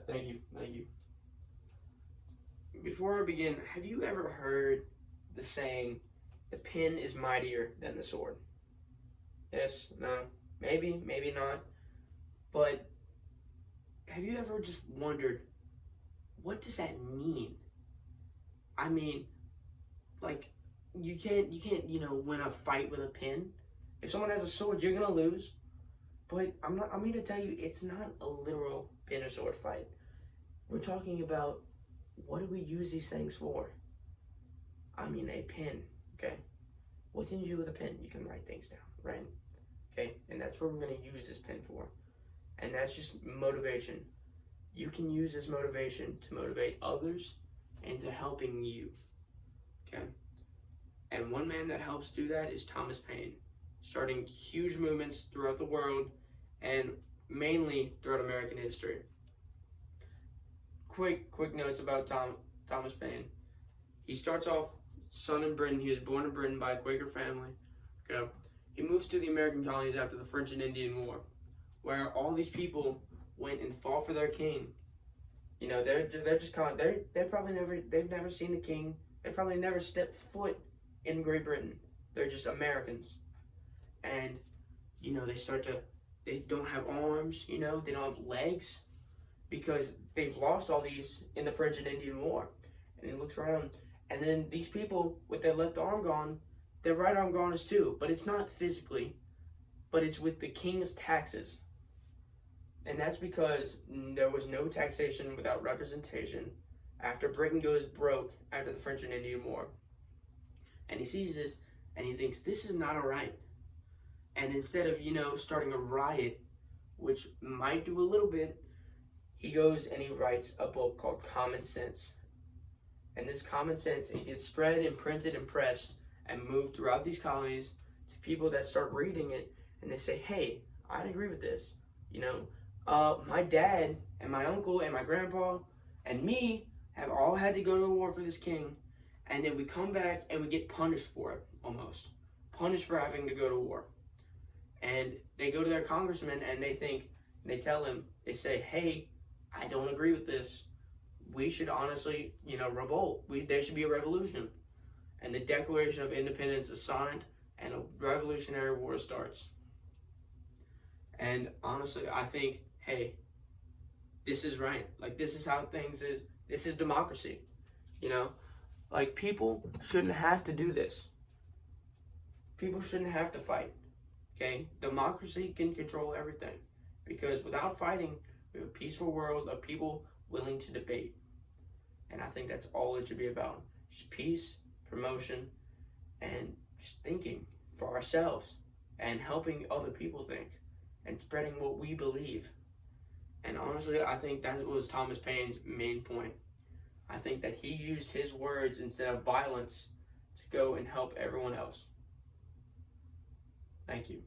Thank you. Thank you. Before I begin, have you ever heard the saying, the pen is mightier than the sword? Yes, no, maybe, maybe not. But have you ever just wondered, what does that mean? I mean, like, you can't, win a fight with a pen. If someone has a sword, you're gonna lose. But I'm here to tell you, it's not a literal pen or sword fight. We're talking about, what do we use these things for? I mean, a pen, okay? What can you do with a pen? You can write things down, right? Okay, and that's what we're gonna use this pen for. And that's just motivation. You can use this motivation to motivate others into helping you, okay? And one man that helps do that is Thomas Paine, starting huge movements throughout the world and mainly throughout American history. Quick notes about Thomas Paine. He starts off son in Britain. He was born in Britain by a Quaker family. Okay. He moves to the American colonies after the French and Indian War, where all these people went and fought for their king. You know, they've never seen the king. They probably never stepped foot in Great Britain. They're just Americans. And, they don't have arms, they don't have legs, because they've lost all these in the French and Indian War. And he looks around, and then these people with their left arm gone, their right arm gone is too, but it's not physically, but it's with the king's taxes. And that's because there was no taxation without representation after Britain goes broke after the French and Indian War. And he sees this, and he thinks, this is not all right. And instead of, starting a riot, which might do a little bit, he goes and he writes a book called Common Sense. And this Common Sense, it gets spread and printed and pressed and moved throughout these colonies to people that start reading it, and they say, hey, I agree with this. My dad and my uncle and my grandpa and me have all had to go to war for this king, and then we come back and we get punished for it, almost. Punished for having to go to war. And they go to their congressman and they tell him, they say, hey, I don't agree with this. We should honestly, revolt. There should be a revolution. And the Declaration of Independence is signed, and a revolutionary war starts. And honestly, I think, hey, this is right. Like, this is how things is. This is democracy. People shouldn't have to do this. People shouldn't have to fight. Okay? Democracy can control everything. Because without fighting, we have a peaceful world of people willing to debate. And I think that's all it should be about. Just peace, promotion, and just thinking for ourselves and helping other people think and spreading what we believe. And honestly, I think that was Thomas Paine's main point. I think that he used his words instead of violence to go and help everyone else. Thank you.